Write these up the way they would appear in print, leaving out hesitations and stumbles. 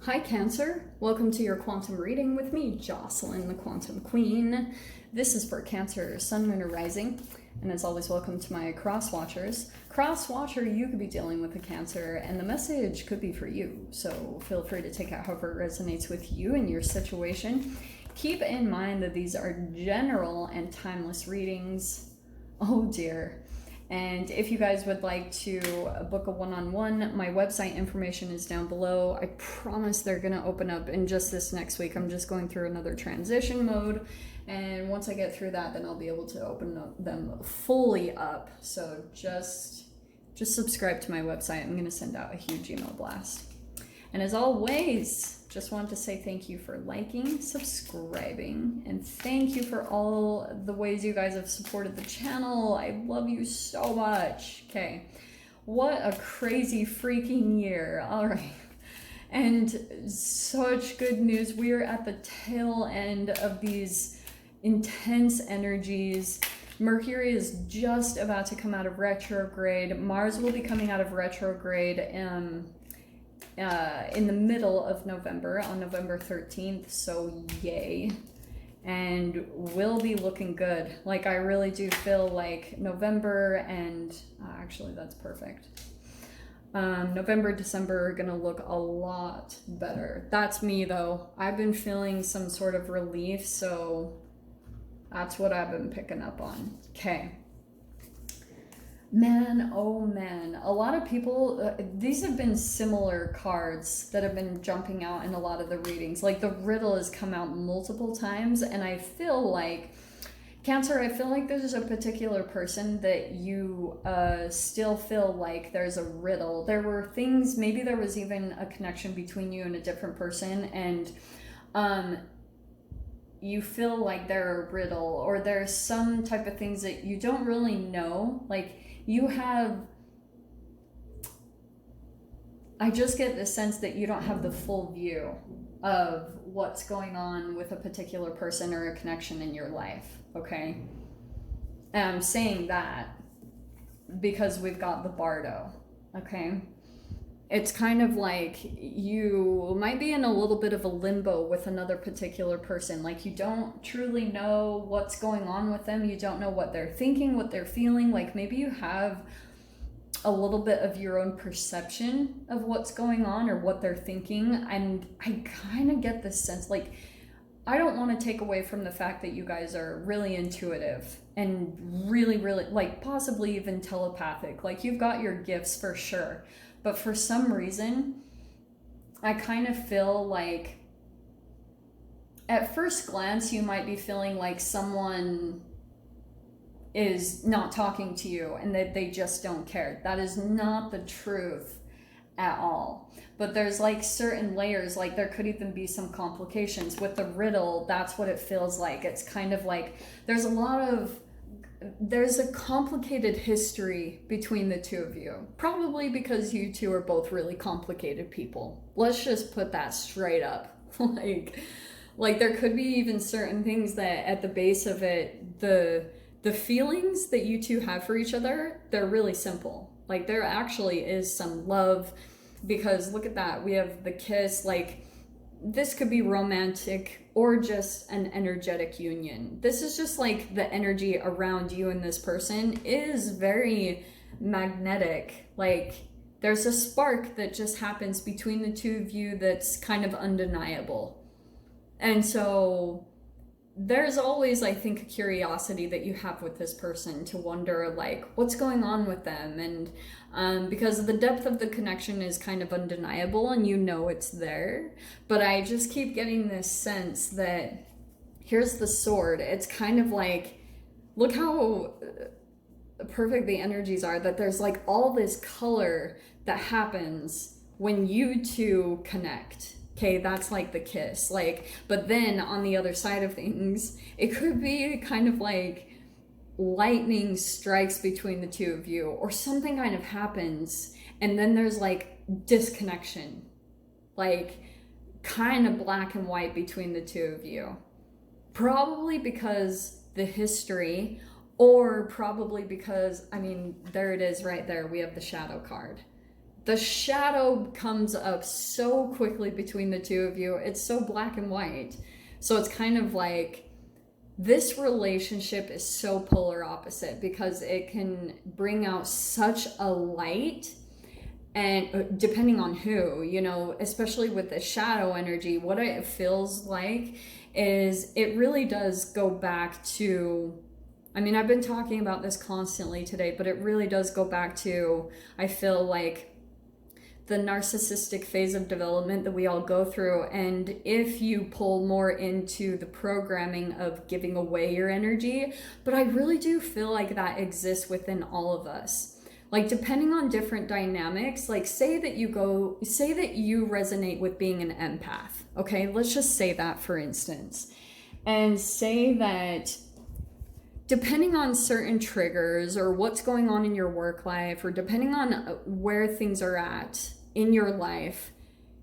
Hi Cancer, welcome to your quantum reading with me, Jocelyn, the Quantum Queen. This is for Cancer, Sun, Moon, or Rising, and as always, welcome to my cross watchers. Cross watcher, you could be dealing with a Cancer, and the message could be for you, so feel free to take out however it resonates with you and your situation. Keep in mind that these are general and timeless readings. Oh dear. And if you guys would like to book a one-on-one, my website information is down below. I promise they're going to open up in just this next week. I'm just going through another transition mode. And once I get through that, then I'll be able to open them fully up. So just subscribe to my website. I'm going to send out a huge email blast. And as always, just want to say thank you for liking, subscribing, and thank you for all the ways you guys have supported the channel. I love you so much. Okay, what a crazy freaking year. All right, and such good news. We are at the tail end of these intense energies. Mercury is just about to come out of retrograde. Mars will be coming out of retrograde in the middle of November, on November 13th, so yay. And we'll be looking good. Like, I really do feel like November and actually that's perfect. November, December are gonna look a lot better. That's me though. I've been feeling some sort of relief, so that's what I've been picking up on. Okay. Man, oh man, a lot of people, these have been similar cards that have been jumping out in a lot of the readings. Like the riddle has come out multiple times, and I feel like, Cancer, I feel like there's a particular person that you still feel like there's a riddle. There were things, maybe there was even a connection between you and a different person, and you feel like they're a riddle, or there's some type of things that you don't really know. Like, you have, I just get the sense that you don't have the full view of what's going on with a particular person or a connection in your life, okay? And I'm saying that because we've got the Bardo, okay? It's kind of like you might be in a little bit of a limbo with another particular person. Like, you don't truly know what's going on with them. You don't know what they're thinking, what they're feeling. Like, maybe you have a little bit of your own perception of what's going on or what they're thinking. And I kind of get this sense, like, I don't want to take away from the fact that you guys are really intuitive and really, really, like, possibly even telepathic. Like, you've got your gifts for sure. But for some reason, I kind of feel like at first glance, you might be feeling like someone is not talking to you and that they just don't care. That is not the truth at all. But there's like certain layers, like there could even be some complications. With the riddle, that's what it feels like. It's kind of like there's a complicated history between the two of you. Probably because you two are both really complicated people. Let's just put that straight up. like there could be even certain things that at the base of it, the feelings that you two have for each other, they're really simple. Like, there actually is some love, because look at that. We have the kiss. Like, this could be romantic or just an energetic union. This is just like the energy around you and this person is very magnetic. Like, there's a spark that just happens between the two of you that's kind of undeniable. And so there's always, I think, a curiosity that you have with this person to wonder, like, what's going on with them? And because the depth of the connection is kind of undeniable and you know it's there. But I just keep getting this sense that here's the sword. It's kind of like, look how perfect the energies are, that there's like all this color that happens when you two connect. Okay, that's like the kiss. Like, but then on the other side of things, it could be kind of like lightning strikes between the two of you, or something kind of happens, and then there's like disconnection, like kind of black and white between the two of you. Probably because the history, or probably because, I mean, there it is right there. We have the shadow card. the shadow comes up so quickly between the two of you. It's so black and white. So it's kind of like this relationship is so polar opposite because it can bring out such a light. And depending on who, you know, especially with the shadow energy, what it feels like is it really does go back to, I mean, I've been talking about this constantly today, but it really does go back to, I feel like, the narcissistic phase of development that we all go through. And if you pull more into the programming of giving away your energy, but I really do feel like that exists within all of us. Like, depending on different dynamics, like say that you resonate with being an empath. Okay, let's just say that for instance. And say that depending on certain triggers or what's going on in your work life, or depending on where things are at in your life,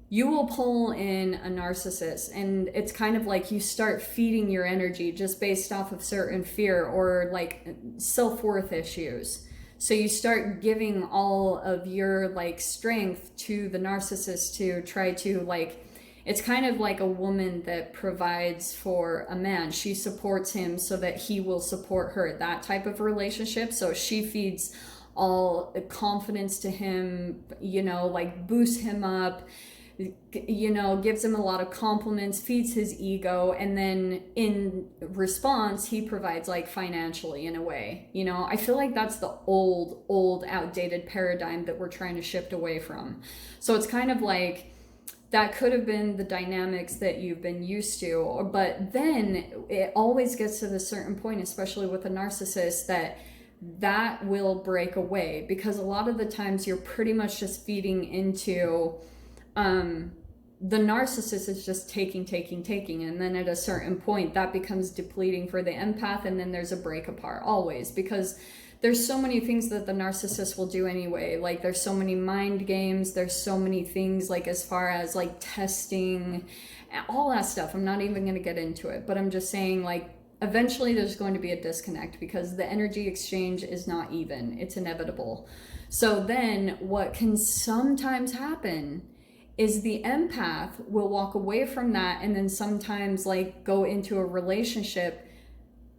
you will pull in a narcissist. And it's kind of like you start feeding your energy just based off of certain fear or like self-worth issues. So you start giving all of your like strength to the narcissist to try to like, it's kind of like a woman that provides for a man. She supports him so that he will support her, that type of relationship. So she feeds all the confidence to him, you know, like boosts him up, you know, gives him a lot of compliments, feeds his ego, and then in response he provides like financially in a way. You know, I feel like that's the old outdated paradigm that we're trying to shift away from. So it's kind of like that could have been the dynamics that you've been used to, but then it always gets to the certain point, especially with a narcissist, that will break away, because a lot of the times you're pretty much just feeding into the narcissist is just taking, and then at a certain point that becomes depleting for the empath, and then there's a break apart always, because there's so many things that the narcissist will do anyway. Like there's so many mind games, there's so many things like as far as like testing, all that stuff. I'm not even going to get into it, but I'm just saying like eventually there's going to be a disconnect because the energy exchange is not even, it's inevitable. So then what can sometimes happen is the empath will walk away from that and then sometimes like go into a relationship,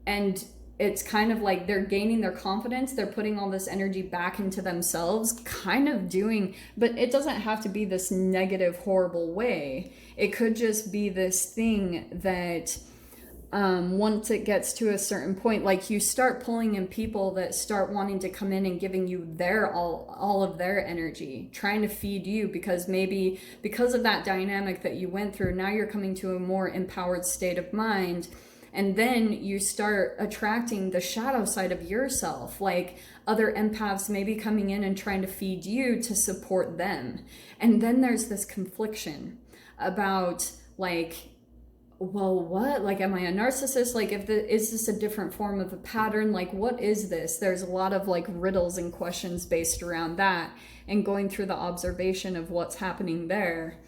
and it's kind of like they're gaining their confidence, they're putting all this energy back into themselves, kind of doing, but it doesn't have to be this negative, horrible way. It could just be this thing that once it gets to a certain point, like you start pulling in people that start wanting to come in and giving you their all of their energy, trying to feed you, because maybe because of that dynamic that you went through, now you're coming to a more empowered state of mind. And then you start attracting the shadow side of yourself, like other empaths maybe coming in and trying to feed you to support them. And then there's this confliction about like, well, what? Like, am I a narcissist? Like, is this a different form of a pattern? Like, what is this? There's a lot of like riddles and questions based around that, and going through the observation of what's happening there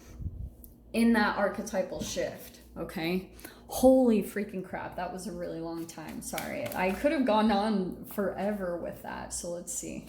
in that archetypal shift, okay? Holy freaking crap, that was a really long time. Sorry, I could have gone on forever with that. So let's see.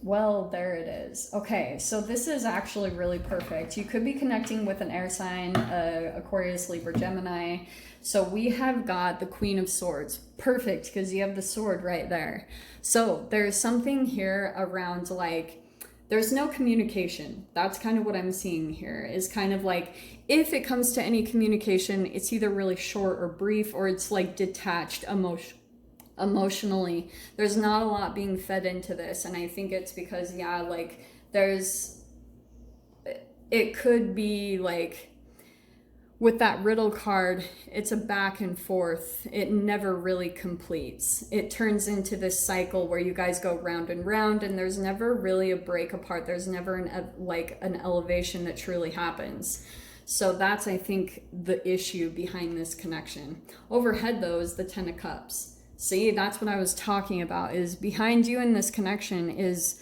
Well, there it is. Okay, so this is actually really perfect. You could be connecting with an air sign, Aquarius, Libra, Gemini. So we have got the Queen of Swords. Perfect, because you have the sword right there. So there's something here around like, there's no communication. That's kind of what I'm seeing here, is kind of like, if it comes to any communication, it's either really short or brief, or it's like detached emotionally. There's not a lot being fed into this. And I think it's because, yeah, like it could be like, with that riddle card, it's a back and forth. It never really completes. It turns into this cycle where you guys go round and round, and there's never really a break apart. There's never an elevation that truly happens. So that's, I think, the issue behind this connection. Overhead, though, is the Ten of Cups. See, that's what I was talking about, is behind you in this connection is,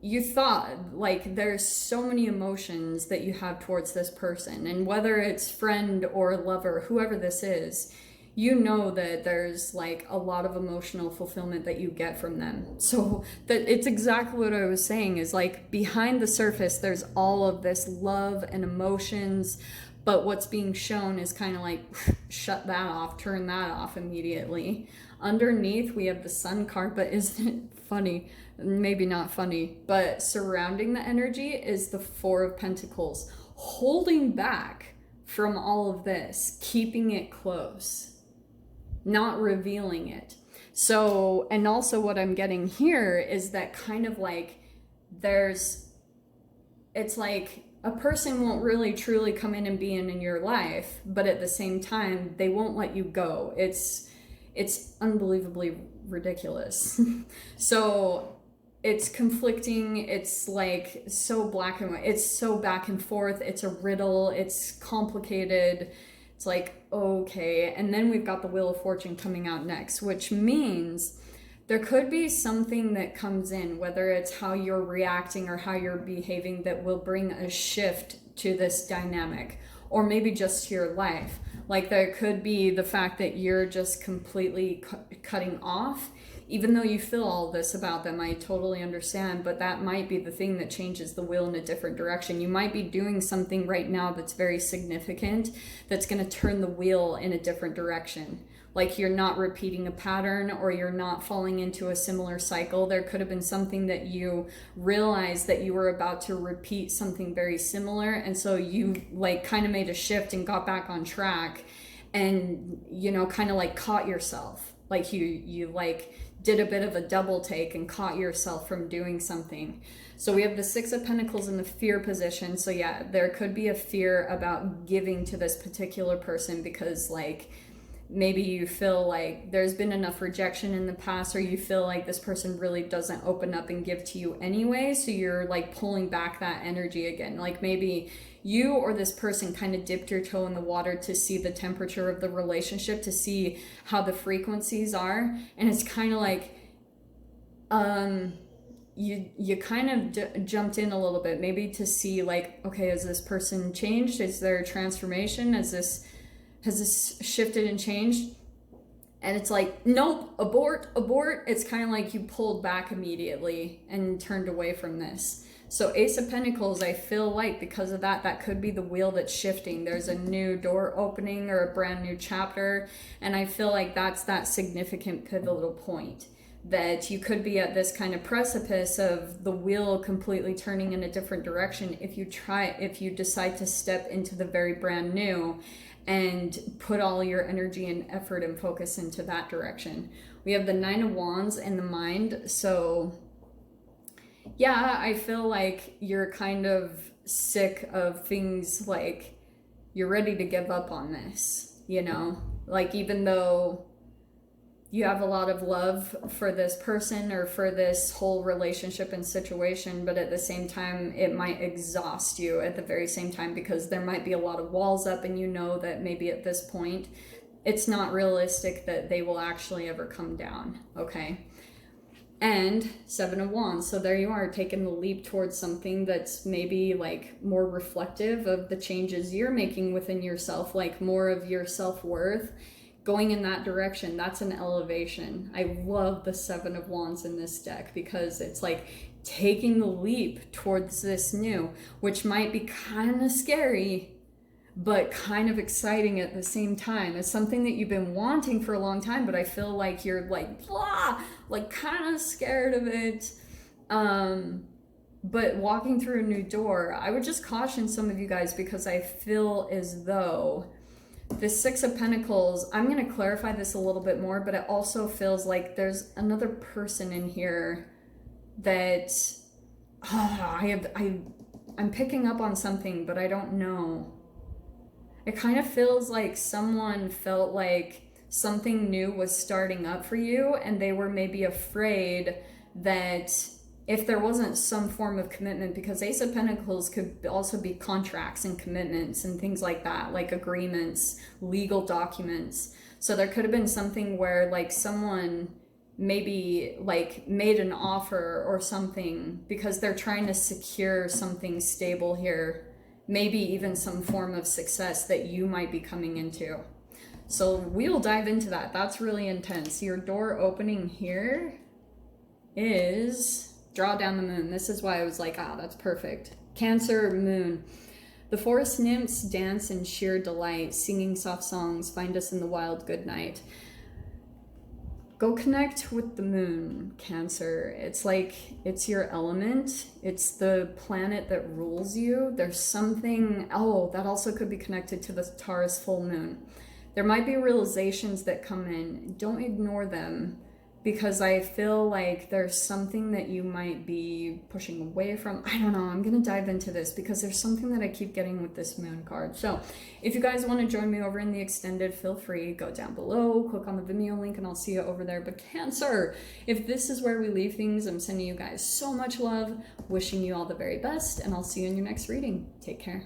you thought, like, there's so many emotions that you have towards this person, and whether it's friend or lover, whoever this is, you know that there's like a lot of emotional fulfillment that you get from them. So that it's exactly what I was saying, is like behind the surface there's all of this love and emotions, but what's being shown is kind of like shut that off, turn that off immediately. Underneath we have the Sun card, but isn't it funny? Maybe not funny, but surrounding the energy is the Four of Pentacles, holding back from all of this, keeping it close, not revealing it. So, and also what I'm getting here is that kind of like it's like a person won't really truly come in and be in your life, but at the same time, they won't let you go. It's unbelievably ridiculous. So it's conflicting. It's like so black and white. It's so back and forth. It's a riddle. It's complicated. It's like, okay. And then we've got the Wheel of Fortune coming out next, which means there could be something that comes in, whether it's how you're reacting or how you're behaving, that will bring a shift to this dynamic, or maybe just to your life. Like there could be the fact that you're just completely cutting off, even though you feel all this about them. I totally understand, but that might be the thing that changes the wheel in a different direction. You might be doing something right now that's very significant, that's going to turn the wheel in a different direction. Like you're not repeating a pattern, or you're not falling into a similar cycle. There could have been something that you realized that you were about to repeat something very similar, and so you like kind of made a shift and got back on track, and you know, kind of like caught yourself. Like you like did a bit of a double take and caught yourself from doing something. So we have the Six of Pentacles in the fear position. So yeah, there could be a fear about giving to this particular person, because like maybe you feel like there's been enough rejection in the past, or you feel like this person really doesn't open up and give to you anyway, so you're like pulling back that energy again. Like maybe you or this person kind of dipped your toe in the water to see the temperature of the relationship, to see how the frequencies are, and it's kind of like you kind of jumped in a little bit, maybe to see like, okay, has this person changed? Is there a transformation? Has this shifted and changed? And it's like, nope, abort. It's kind of like you pulled back immediately and turned away from this. So Ace of Pentacles, I feel like because of that, that could be the wheel that's shifting. There's a new door opening or a brand new chapter. And I feel like that's that significant pivotal point, that you could be at this kind of precipice of the wheel completely turning in a different direction if you decide to step into the very brand new and put all your energy and effort and focus into that direction. We have the Nine of Wands and the Mind. So yeah, I feel like you're kind of sick of things, like you're ready to give up on this, you know? Like even though you have a lot of love for this person or for this whole relationship and situation, but at the same time, it might exhaust you at the very same time, because there might be a lot of walls up, and you know that maybe at this point, it's not realistic that they will actually ever come down, okay? And Seven of Wands, so there you are, taking the leap towards something that's maybe like more reflective of the changes you're making within yourself, like more of your self-worth, going in that direction. That's an elevation. I love the Seven of Wands in this deck, because it's like taking the leap towards this new, which might be kind of scary, but kind of exciting at the same time. It's something that you've been wanting for a long time, but I feel like you're like, blah, like kind of scared of it. But walking through a new door, I would just caution some of you guys, because I feel as though the Six of Pentacles, I'm going to clarify this a little bit more, but it also feels like there's another person in here that I'm picking up on something, but I don't know. It kind of feels like someone felt like something new was starting up for you, and they were maybe afraid that if there wasn't some form of commitment, because Ace of Pentacles could also be contracts and commitments and things like that, like agreements, legal documents. So there could have been something where like someone maybe like made an offer or something because they're trying to secure something stable here, maybe even some form of success that you might be coming into. So we'll dive into that. That's really intense. Your door opening here is draw down the moon. This is why I was like, ah, that's perfect. Cancer, moon. The forest nymphs dance in sheer delight, singing soft songs, find us in the wild good night. Go connect with the moon, Cancer. It's like, it's your element. It's the planet that rules you. There's something, oh, that also could be connected to the Taurus full moon. There might be realizations that come in. Don't ignore them, because I feel like there's something that you might be pushing away from. I don't know. I'm going to dive into this because there's something that I keep getting with this moon card. So if you guys want to join me over in the extended, feel free. Go down below, click on the Vimeo link, and I'll see you over there. But Cancer, if this is where we leave things, I'm sending you guys so much love, wishing you all the very best, and I'll see you in your next reading. Take care.